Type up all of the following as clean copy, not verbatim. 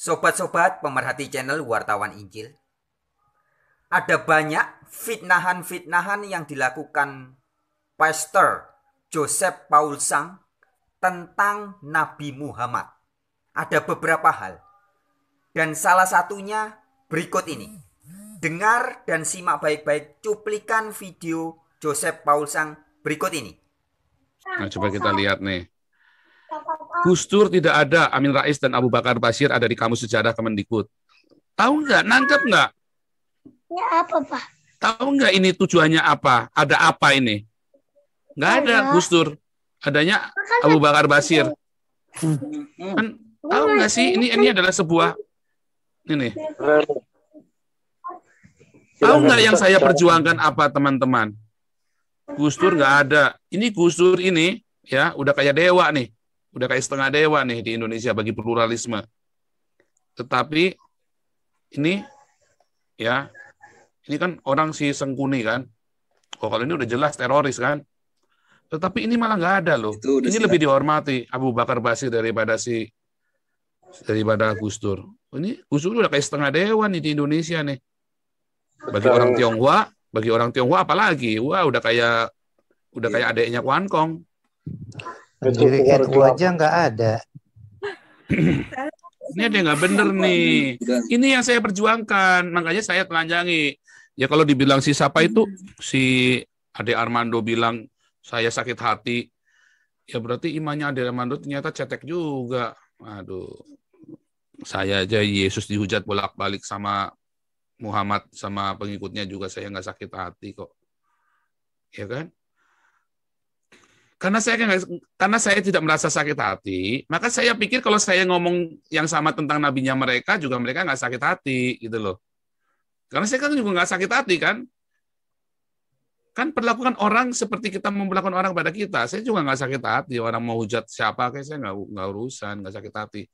Sobat-sobat pemerhati channel Wartawan Injil, ada banyak fitnahan-fitnahan yang dilakukan Pastor Joseph Paul Sang tentang Nabi Muhammad. Ada beberapa hal, dan salah satunya berikut ini. Dengar dan simak baik-baik cuplikan video Joseph Paul Sang berikut ini. Nah, coba kita lihat nih. Gus Dur tidak ada, Amin Rais dan Abu Bakar Bashir ada di Kamus Sejarah Kemendikbud. Tahu nggak? Nangkep nggak? Ya apa, Pak? Tahu nggak ini tujuannya apa? Ada apa ini? Nggak ada Gus Dur. Adanya Abu Bakar Bashir. Kan tahu nggak sih? Ini adalah sebuah ini. Tahu nggak yang saya perjuangkan apa, teman-teman? Gus Dur nggak ada. Ini Gus Dur ini ya udah kayak dewa nih. Udah kayak setengah dewa nih di Indonesia bagi pluralisme. Tetapi ini ya, ini kan orang si Sengkuni kan. Oh, kalau ini udah jelas teroris kan. Tetapi ini malah nggak ada loh. Ini lebih dihormati Abu Bakar Bashir daripada Gus Dur. Ini Gus Dur udah kayak setengah dewa nih di Indonesia nih. Bagi orang Tionghoa apalagi. Wah, udah kayak adeknya Kwan Kong. Pendiri NU aja nggak ada. Ini ada yang nggak bener nih. Ini yang saya perjuangkan. Makanya saya telanjangi. Ya kalau dibilang si siapa itu, si Ade Armando bilang saya sakit hati. Ya berarti imannya Ade Armando ternyata cetek juga. Aduh. Saya aja Yesus dihujat bolak-balik sama Muhammad, sama pengikutnya juga saya nggak sakit hati kok. Ya kan? Karena saya tidak merasa sakit hati, maka saya pikir kalau saya ngomong yang sama tentang nabinya mereka, juga mereka nggak sakit hati, gitu loh. Karena saya kan juga nggak sakit hati, kan? Kan perlakukan orang seperti kita memperlakukan orang pada kita. Saya juga nggak sakit hati. Orang mau hujat siapa, kayak saya nggak urusan, nggak sakit hati.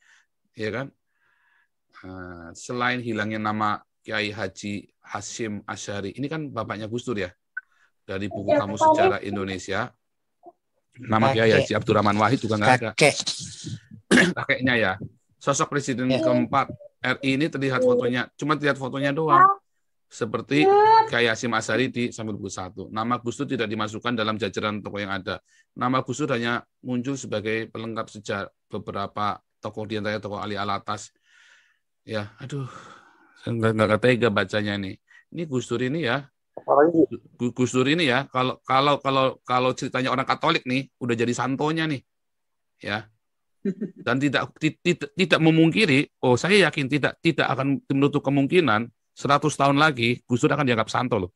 Ya kan? Selain hilangnya nama Kiai Haji Hasyim Asy'ari, ini kan bapaknya Gus Dur ya, dari buku Kamus Sejarah Indonesia. Nama Kiai Haji Abdurrahman Wahid juga nggak ada. Kakeknya ya. Sosok presiden keempat RI ini terlihat fotonya, cuma terlihat fotonya doang. Seperti Kiai Hasyim Asy'ari di sampul buku 1. Nama Gus Dur tidak dimasukkan dalam jajaran tokoh yang ada. Nama Gus Dur hanya muncul sebagai pelengkap sejarah beberapa tokoh di antaranya tokoh Ali Alatas. Ya, aduh, saya nggak tega bacanya nih. Ini Gus Dur ini ya. Gus Dur ini ya, kalau ceritanya orang Katolik nih, udah jadi santonya nih, ya. Dan tidak memungkiri, saya yakin tidak akan menutup kemungkinan 100 tahun lagi Gus Dur akan dianggap santo loh.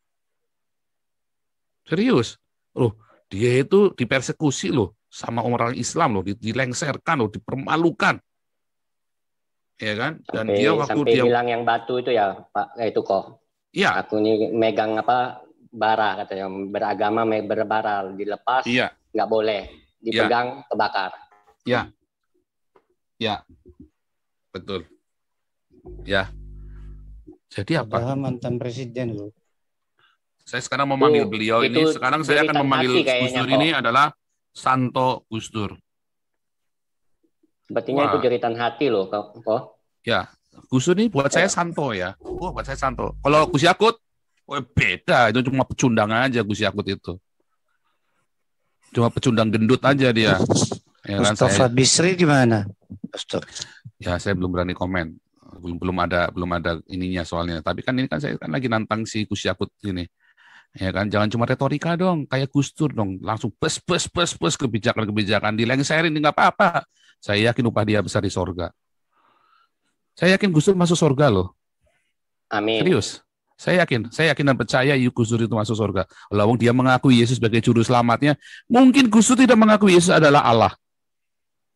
Serius, loh, dia itu dipersekusi loh sama orang Islam loh, dilengserkan loh, dipermalukan, ya kan? Dan sampai dia bilang yang batu itu ya Pak, itu kok. Iya. Aku ini megang bara katanya, beragama berbara, dilepas nggak boleh, dipegang kebakar. Ya, betul. Ya. Jadi apa? Padahal mantan presiden loh. Saya sekarang memanggil beliau ini. Sekarang saya akan memanggil Gus Dur ini adalah Santo Gus Dur. Sepertinya itu jeritan hati loh, kok. Ya. Gus Dur ini buat saya santo ya. Buat saya santo. Kalau Gus Yakut, beda. Itu cuma pecundang aja Gus Yakut itu. Cuma pecundang gendut aja dia. Ya, Mustafa Bisri gimana? Ya saya belum berani komen. Belum ada ininya soalnya. Tapi kan ini kan saya kan lagi nantang si Gus Yakut ini. Ya kan, jangan cuma retorika dong, kayak Gus Dur dong. Langsung bes kebijakan dilengserin nggak apa-apa. Saya yakin upah dia besar di sorga. Saya yakin Gus Dur masuk surga loh. Amin. Serius. Saya yakin dan percaya Gus Dur itu masuk surga. Lawang dia mengakui Yesus sebagai juru selamatnya. Mungkin Gus Dur tidak mengakui Yesus adalah Allah.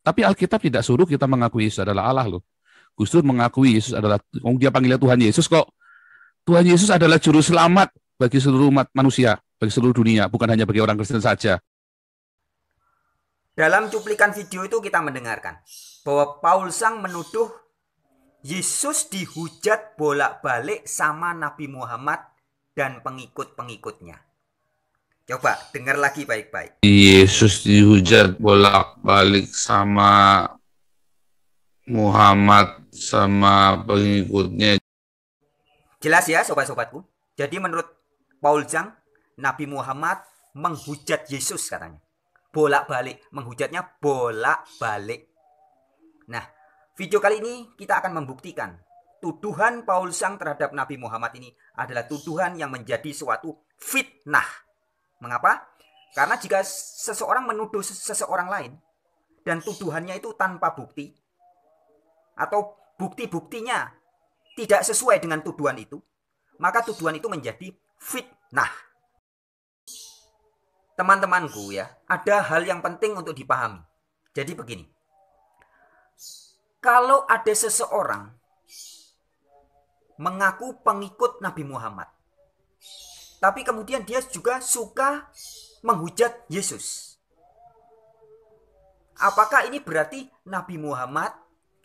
Tapi Alkitab tidak suruh kita mengakui Yesus adalah Allah loh. Gus Dur mengakui Yesus adalah, dia panggilnya Tuhan Yesus kok. Tuhan Yesus adalah juru selamat bagi seluruh umat manusia, bagi seluruh dunia, bukan hanya bagi orang Kristen saja. Dalam cuplikan video itu kita mendengarkan bahwa Paul Sang menuduh Yesus dihujat bolak-balik sama Nabi Muhammad dan pengikut-pengikutnya. Coba dengar lagi baik-baik. Yesus dihujat bolak-balik sama Muhammad sama pengikutnya. Jelas ya sobat-sobatku. Jadi menurut Paul Zhang, Nabi Muhammad menghujat Yesus katanya. Bolak-balik, menghujatnya bolak-balik. Nah, video kali ini kita akan membuktikan tuduhan Paul Zhang terhadap Nabi Muhammad ini adalah tuduhan yang menjadi suatu fitnah. Mengapa? Karena jika seseorang menuduh seseorang lain dan tuduhannya itu tanpa bukti atau bukti-buktinya tidak sesuai dengan tuduhan itu, maka tuduhan itu menjadi fitnah. Teman-temanku ya, ada hal yang penting untuk dipahami. Jadi begini. Kalau ada seseorang mengaku pengikut Nabi Muhammad, tapi kemudian dia juga suka menghujat Yesus, apakah ini berarti Nabi Muhammad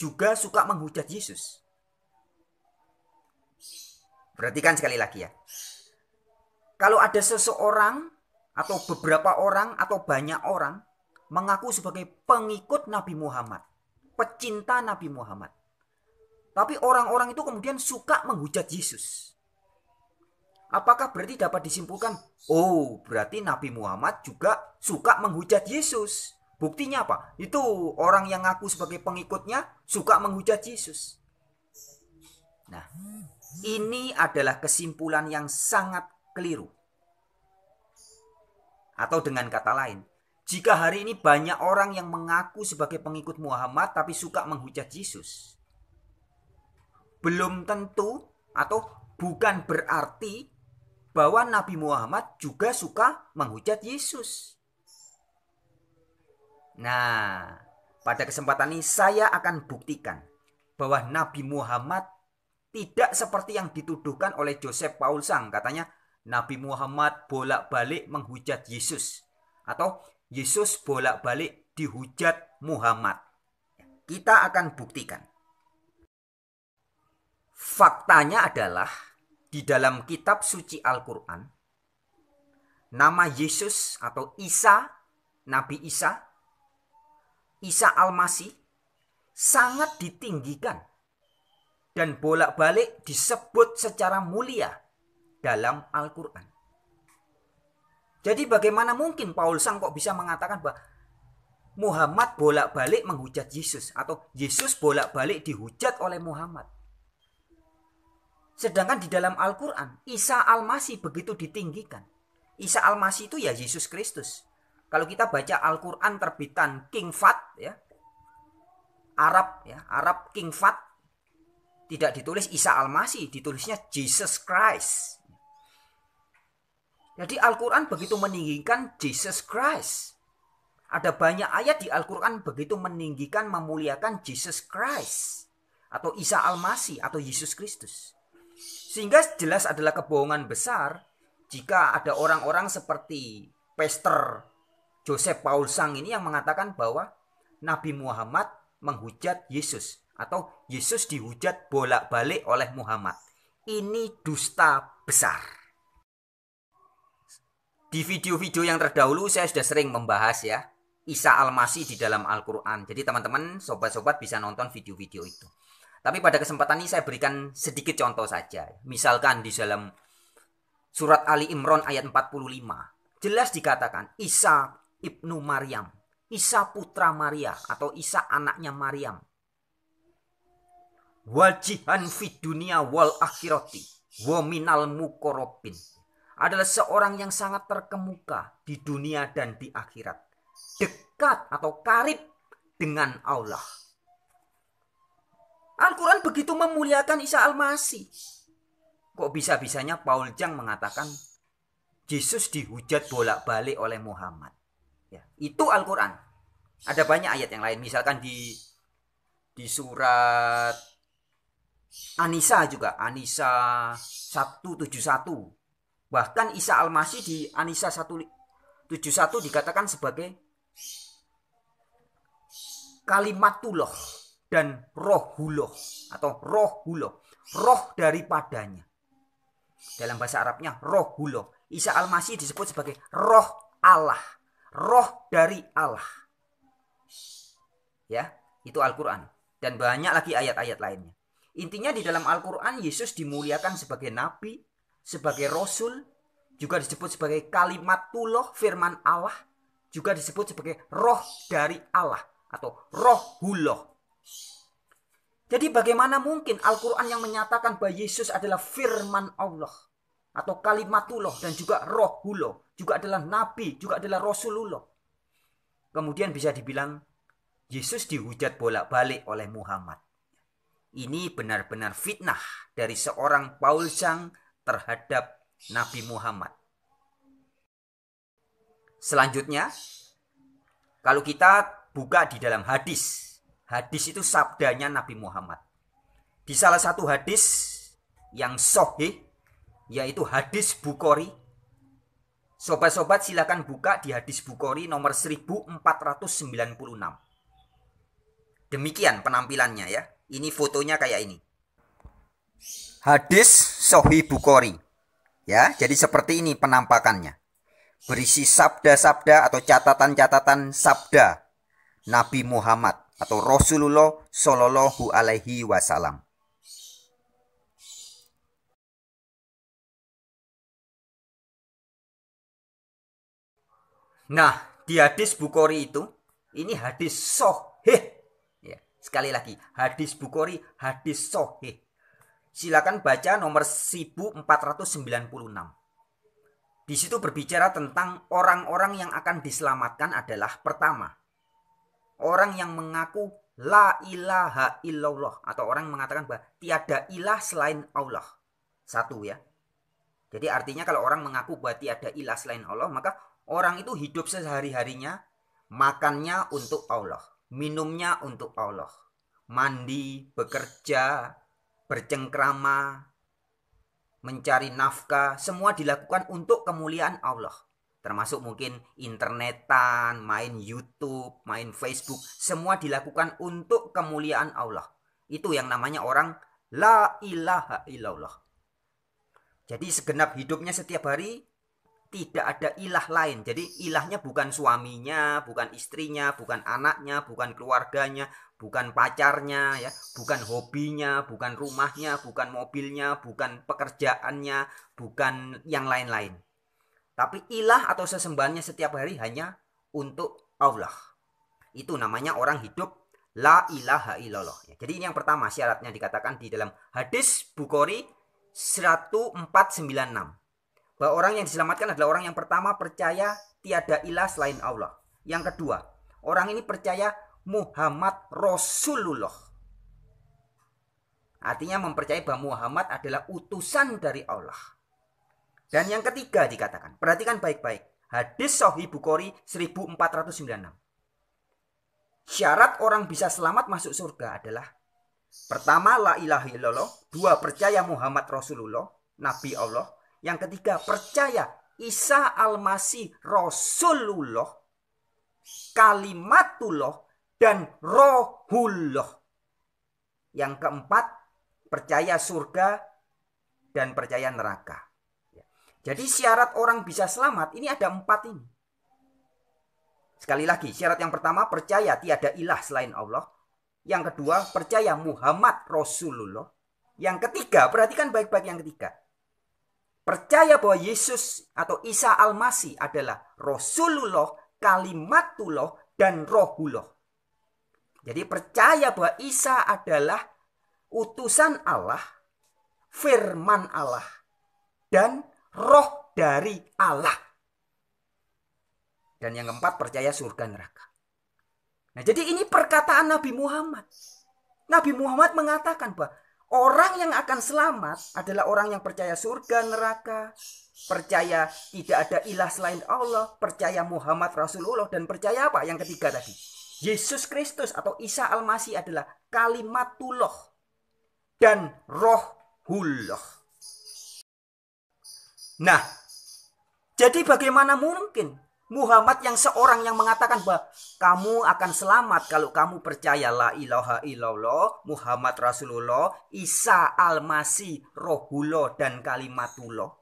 juga suka menghujat Yesus? Perhatikan sekali lagi ya. Kalau ada seseorang atau beberapa orang atau banyak orang mengaku sebagai pengikut Nabi Muhammad, pecinta Nabi Muhammad, tapi orang-orang itu kemudian suka menghujat Yesus, apakah berarti dapat disimpulkan, oh berarti Nabi Muhammad juga suka menghujat Yesus? Buktinya apa? Itu orang yang ngaku sebagai pengikutnya suka menghujat Yesus. Nah, ini adalah kesimpulan yang sangat keliru. Atau dengan kata lain, jika hari ini banyak orang yang mengaku sebagai pengikut Muhammad tapi suka menghujat Yesus, belum tentu atau bukan berarti bahwa Nabi Muhammad juga suka menghujat Yesus. Nah, pada kesempatan ini saya akan buktikan bahwa Nabi Muhammad tidak seperti yang dituduhkan oleh Joseph Paul Zhang. Katanya Nabi Muhammad bolak-balik menghujat Yesus, atau Yesus bolak-balik dihujat Muhammad. Kita akan buktikan. Faktanya adalah di dalam kitab suci Al-Quran, nama Yesus atau Isa, Nabi Isa, Isa Al-Masih sangat ditinggikan dan bolak-balik disebut secara mulia dalam Al-Quran. Jadi bagaimana mungkin Paul Zhang kok bisa mengatakan bahwa Muhammad bolak-balik menghujat Yesus atau Yesus bolak-balik dihujat oleh Muhammad? Sedangkan di dalam Al-Quran, Isa Al-Masih begitu ditinggikan. Isa Al-Masih itu ya Yesus Kristus. Kalau kita baca Al-Quran terbitan King Fahd, ya, Arab King Fahd, tidak ditulis Isa Al-Masih, ditulisnya Jesus Christ. Jadi Al-Quran begitu meninggikan Jesus Christ. Ada banyak ayat di Al-Quran begitu meninggikan, memuliakan Jesus Christ, atau Isa Al-Masih, atau Yesus Kristus. Sehingga jelas adalah kebohongan besar jika ada orang-orang seperti Pastor Joseph Paul Zhang ini yang mengatakan bahwa Nabi Muhammad menghujat Yesus, atau Yesus dihujat bolak-balik oleh Muhammad. Ini dusta besar. Di video-video yang terdahulu saya sudah sering membahas ya Isa Al-Masih di dalam Al-Quran. Jadi teman-teman, sobat-sobat bisa nonton video-video itu. Tapi pada kesempatan ini saya berikan sedikit contoh saja. Misalkan di dalam surat Ali Imran ayat 45. Jelas dikatakan Isa ibnu Maryam, Isa putra Maria atau Isa anaknya Maryam. Wajihan fid dunia wal akhirati wa minal muqarrabin. Adalah seorang yang sangat terkemuka di dunia dan di akhirat. Dekat atau karib dengan Allah. Al-Quran begitu memuliakan Isa Al-Masih. Kok bisa-bisanya Paul Zhang mengatakan Yesus dihujat bolak-balik oleh Muhammad? Ya, itu Al-Quran. Ada banyak ayat yang lain. Misalkan di surat An-Nisa juga. An-Nisa 171. Bahkan Isa Al-Masih di An-Nisa 171 dikatakan sebagai kalimatullah dan rohullah atau rohullah, roh daripadanya. Dalam bahasa Arabnya rohullah. Isa Al-Masih disebut sebagai roh Allah, roh dari Allah. Ya, itu Al-Quran. Dan banyak lagi ayat-ayat lainnya. Intinya di dalam Al-Quran Yesus dimuliakan sebagai nabi, sebagai rasul, juga disebut sebagai kalimatullah, firman Allah, juga disebut sebagai roh dari Allah atau rohullah. Jadi bagaimana mungkin Al-Quran yang menyatakan bahwa Yesus adalah firman Allah atau kalimatullah dan juga rohullah, juga adalah nabi, juga adalah rasulullah. Kemudian bisa dibilang Yesus dihujat bolak-balik oleh Muhammad. Ini benar-benar fitnah dari seorang Paul Zhang terhadap Nabi Muhammad. Selanjutnya, kalau kita buka di dalam hadis, hadis itu sabdanya Nabi Muhammad. Di salah satu hadis yang sahih, yaitu hadis Bukhari. Sobat-sobat silakan buka di hadis Bukhari nomor 1496. Demikian penampilannya ya. Ini fotonya kayak ini. Hadis Sahih Bukhari. Ya, jadi seperti ini penampakannya. Berisi sabda-sabda atau catatan-catatan sabda Nabi Muhammad atau Rasulullah Shallallahu Alaihi Wasallam. Nah, di hadis Bukhari itu, ini hadis sahih. Ya, sekali lagi, hadis Bukhari, hadis sahih. Silakan baca nomor 1496. Di situ berbicara tentang orang-orang yang akan diselamatkan adalah pertama, orang yang mengaku la ilaha illallah atau orang mengatakan bahwa tiada ilah selain Allah. Satu ya. Jadi artinya kalau orang mengaku bahwa tiada ilah selain Allah, maka orang itu hidup sehari-harinya, makannya untuk Allah, minumnya untuk Allah, mandi, bekerja, bercengkrama, mencari nafkah, semua dilakukan untuk kemuliaan Allah. Termasuk mungkin internetan, main YouTube, main Facebook, semua dilakukan untuk kemuliaan Allah. Itu yang namanya orang la ilaha illallah. Jadi segenap hidupnya setiap hari tidak ada ilah lain. Jadi ilahnya bukan suaminya, bukan istrinya, bukan anaknya, bukan keluarganya, bukan pacarnya, ya, bukan hobinya, bukan rumahnya, bukan mobilnya, bukan pekerjaannya, bukan yang lain-lain. Tapi ilah atau sesembahannya setiap hari hanya untuk Allah. Itu namanya orang hidup la ilaha illallah. Jadi ini yang pertama syaratnya dikatakan di dalam hadis Bukhari 1496. Bahwa orang yang diselamatkan adalah orang yang pertama percaya tiada ilah selain Allah. Yang kedua, orang ini percaya Muhammad Rasulullah. Artinya mempercayai bahwa Muhammad adalah utusan dari Allah. Dan yang ketiga dikatakan, perhatikan baik-baik. Hadis Sahih Bukhari 1496. Syarat orang bisa selamat masuk surga adalah pertama la ilaha illallah, dua percaya Muhammad Rasulullah, Nabi Allah. Yang ketiga, percaya Isa Al-Masih Rasulullah, kalimatullah, dan rohullah. Yang keempat, percaya surga dan percaya neraka. Jadi syarat orang bisa selamat, ini ada 4 ini. Sekali lagi, syarat yang pertama, percaya tiada ilah selain Allah. Yang kedua, percaya Muhammad Rasulullah. Yang ketiga, perhatikan baik-baik yang ketiga. Percaya bahwa Yesus atau Isa Al-Masih adalah Rasulullah, kalimatullah, dan rohullah. Jadi percaya bahwa Isa adalah utusan Allah, firman Allah, dan roh dari Allah. Dan yang keempat, percaya surga neraka. Nah, jadi ini perkataan Nabi Muhammad. Nabi Muhammad mengatakan bahwa orang yang akan selamat adalah orang yang percaya surga neraka, percaya tidak ada ilah selain Allah, percaya Muhammad Rasulullah, dan percaya apa? Yang ketiga tadi, Yesus Kristus atau Isa Al-Masih adalah kalimatullah dan rohullah. Nah, jadi bagaimana mungkin Muhammad yang seorang yang mengatakan bahwa kamu akan selamat kalau kamu percaya la ilaha illallah, Muhammad Rasulullah, Isa Al-Masih, Rohullah, dan kalimatullah.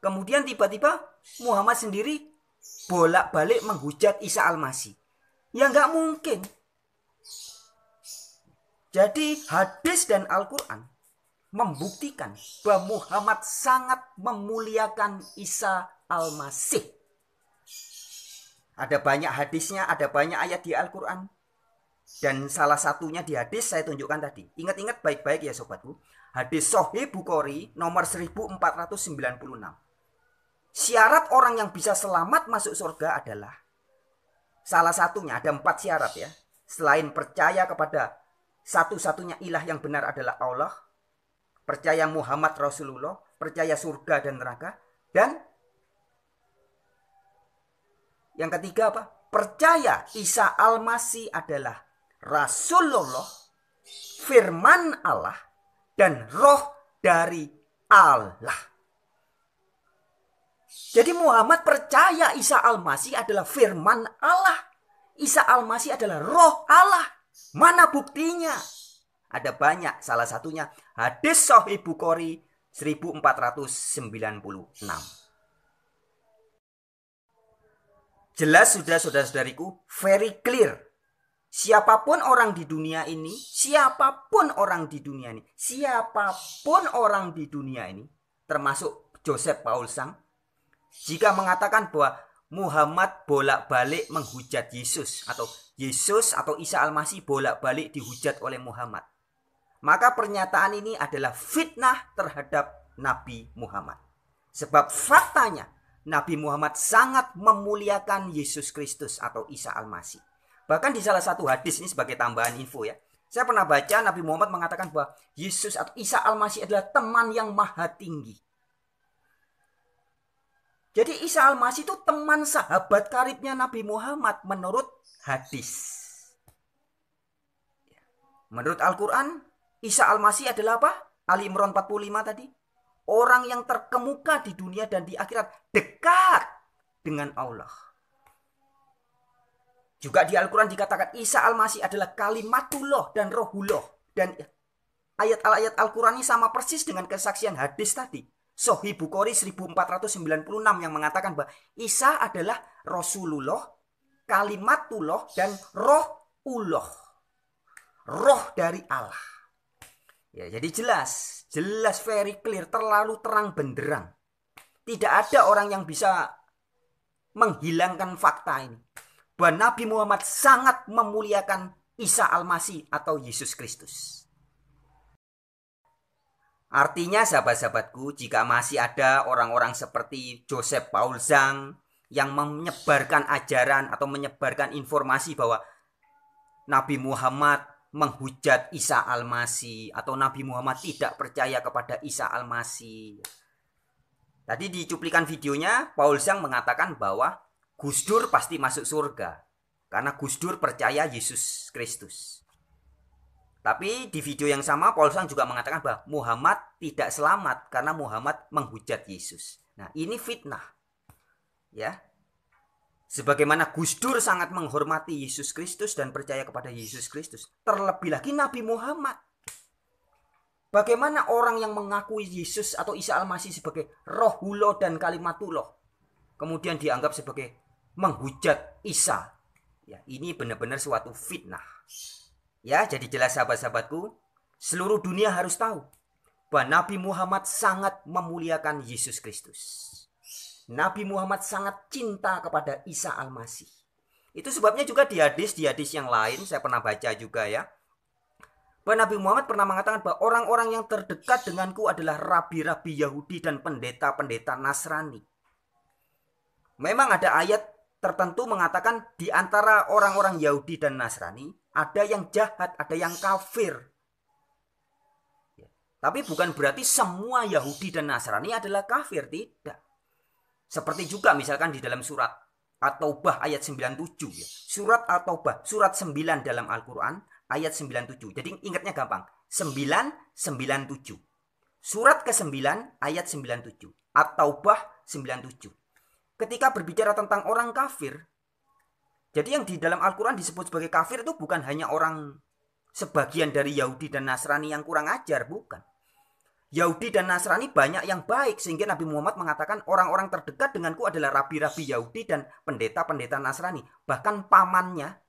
Kemudian tiba-tiba Muhammad sendiri bolak-balik menghujat Isa Al-Masih. Ya nggak mungkin. Jadi hadis dan Al-Quran membuktikan bahwa Muhammad sangat memuliakan Isa Al-Masih. Ada banyak hadisnya, ada banyak ayat di Al-Quran. Dan salah satunya di hadis saya tunjukkan tadi. Ingat-ingat baik-baik ya sobatku. Hadis Sahih Bukhari nomor 1496. Syarat orang yang bisa selamat masuk surga adalah, salah satunya ada 4 syarat ya. Selain percaya kepada satu-satunya ilah yang benar adalah Allah, percaya Muhammad Rasulullah, percaya surga dan neraka, dan yang ketiga apa? Percaya Isa Al-Masih adalah Rasulullah, firman Allah, dan roh dari Allah. Jadi Muhammad percaya Isa Al-Masih adalah firman Allah. Isa Al-Masih adalah roh Allah. Mana buktinya? Ada banyak, salah satunya hadis Sahih Bukhari 1496. Jelas sudah saudara-saudariku, very clear. Siapapun orang di dunia ini, termasuk Joseph Paul Sang, jika mengatakan bahwa Muhammad bolak-balik menghujat Yesus atau Isa Al-Masih bolak-balik dihujat oleh Muhammad, maka pernyataan ini adalah fitnah terhadap Nabi Muhammad. Sebab faktanya Nabi Muhammad sangat memuliakan Yesus Kristus atau Isa Al-Masih. Bahkan di salah satu hadis, ini sebagai tambahan info ya, saya pernah baca Nabi Muhammad mengatakan bahwa Yesus atau Isa Al-Masih adalah teman yang maha tinggi. Jadi Isa Al-Masih itu teman sahabat karibnya Nabi Muhammad menurut hadis. Menurut Al-Quran, Isa Al-Masih adalah apa? Ali Imran 45 tadi. Orang yang terkemuka di dunia dan di akhirat, dekat dengan Allah. Juga di Al-Quran dikatakan Isa Al-Masih adalah kalimatullah dan rohullah. Dan ayat-ayat Al-Quran ini sama persis dengan kesaksian hadis tadi. Sahih Bukhari 1496 yang mengatakan bahwa Isa adalah Rasulullah, kalimatullah, dan rohullah. Roh dari Allah. Ya, jadi jelas very clear, terlalu terang benderang. Tidak ada orang yang bisa menghilangkan fakta ini. Bahwa Nabi Muhammad sangat memuliakan Isa Al-Masih atau Yesus Kristus. Artinya sahabat-sahabatku, jika masih ada orang-orang seperti Joseph Paul Zhang yang menyebarkan ajaran atau menyebarkan informasi bahwa Nabi Muhammad menghujat Isa Al-Masih atau Nabi Muhammad tidak percaya kepada Isa Al-Masih. Tadi di cuplikan videonya Paul Zhang mengatakan bahwa Gus Dur pasti masuk surga karena Gus Dur percaya Yesus Kristus. Tapi di video yang sama Paul Zhang juga mengatakan bahwa Muhammad tidak selamat karena Muhammad menghujat Yesus. Nah, ini fitnah. Ya. Sebagaimana Gus Dur sangat menghormati Yesus Kristus dan percaya kepada Yesus Kristus, terlebih lagi Nabi Muhammad. Bagaimana orang yang mengakui Yesus atau Isa Al-Masih sebagai rohullah dan kalimatullah kemudian dianggap sebagai menghujat Isa? Ya, ini benar-benar suatu fitnah. Ya, jadi jelas sahabat-sahabatku, seluruh dunia harus tahu bahwa Nabi Muhammad sangat memuliakan Yesus Kristus. Nabi Muhammad sangat cinta kepada Isa Al-Masih. Itu sebabnya juga di hadis yang lain, saya pernah baca juga ya, bahwa Nabi Muhammad pernah mengatakan bahwa orang-orang yang terdekat denganku adalah rabi-rabi Yahudi dan pendeta-pendeta Nasrani. Memang ada ayat tertentu mengatakan di antara orang-orang Yahudi dan Nasrani ada yang jahat, ada yang kafir. Tapi bukan berarti semua Yahudi dan Nasrani adalah kafir, tidak. Seperti juga misalkan di dalam surat At-Taubah ayat 97 ya. Surat At-Taubah, surat 9 dalam Al-Quran ayat 97. Jadi ingatnya gampang, 997. Surat ke-9 ayat 97. At-Taubah 97. Ketika berbicara tentang orang kafir, jadi yang di dalam Al-Quran disebut sebagai kafir itu bukan hanya orang sebagian dari Yahudi dan Nasrani yang kurang ajar, bukan. Yahudi dan Nasrani banyak yang baik, sehingga Nabi Muhammad mengatakan orang-orang terdekat denganku adalah rabi-rabi Yahudi dan pendeta-pendeta Nasrani. Bahkan pamannya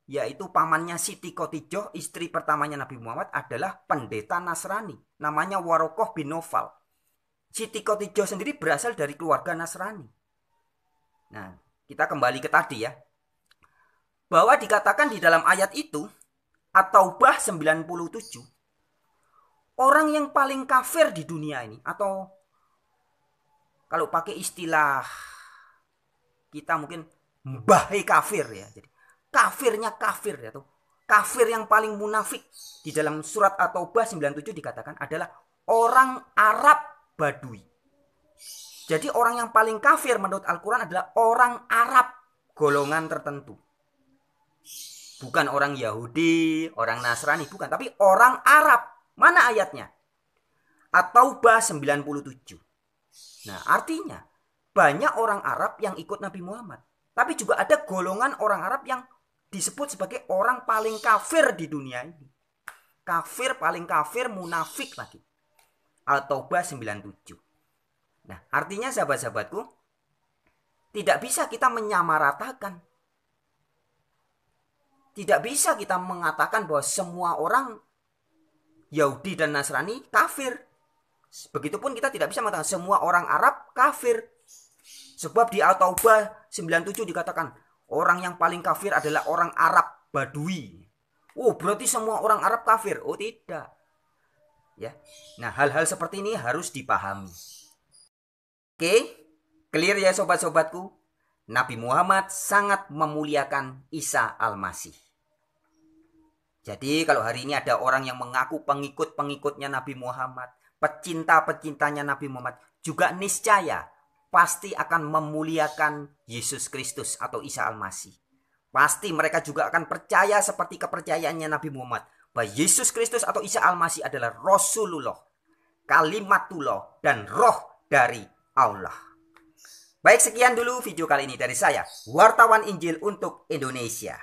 yaitu pamannya Siti Khotijah, istri pertamanya Nabi Muhammad, adalah pendeta Nasrani, namanya Warokoh bin Nawfal. Siti Khotijah sendiri berasal dari keluarga Nasrani. Nah, kita kembali ke tadi ya, bahwa dikatakan di dalam ayat itu, At-Taubah 97, orang yang paling kafir di dunia ini, atau kalau pakai istilah kita mungkin mbahe kafir ya, jadi kafirnya kafir ya, tuh kafir yang paling munafik di dalam surat At-Taubah 97 dikatakan adalah orang Arab Badui. Jadi orang yang paling kafir menurut Al-Quran adalah orang Arab golongan tertentu. Bukan orang Yahudi, orang Nasrani, bukan, tapi orang Arab. Mana ayatnya? At-Taubah 97. Nah, artinya banyak orang Arab yang ikut Nabi Muhammad, tapi juga ada golongan orang Arab yang disebut sebagai orang paling kafir di dunia ini. Kafir, paling kafir, munafik lagi. At-Taubah 97. Nah, artinya sahabat-sahabatku, tidak bisa kita menyamaratakan. Tidak bisa kita mengatakan bahwa semua orang Yahudi dan Nasrani kafir. Begitupun kita tidak bisa mengatakan semua orang Arab kafir. Sebab di At-Taubah 97 dikatakan orang yang paling kafir adalah orang Arab Badui. Oh, berarti semua orang Arab kafir? Oh, tidak. Ya. Nah, hal-hal seperti ini harus dipahami. Oke, clear ya sobat-sobatku? Nabi Muhammad sangat memuliakan Isa Al-Masih. Jadi kalau hari ini ada orang yang mengaku pengikut-pengikutnya Nabi Muhammad, pecinta-pecintanya Nabi Muhammad, juga niscaya pasti akan memuliakan Yesus Kristus atau Isa Al-Masih. Pasti mereka juga akan percaya seperti kepercayaannya Nabi Muhammad, bahwa Yesus Kristus atau Isa Al-Masih adalah Rasulullah, Kalimatullah, dan Roh dari Allah. Baik, sekian dulu video kali ini dari saya, Wartawan Injil untuk Indonesia.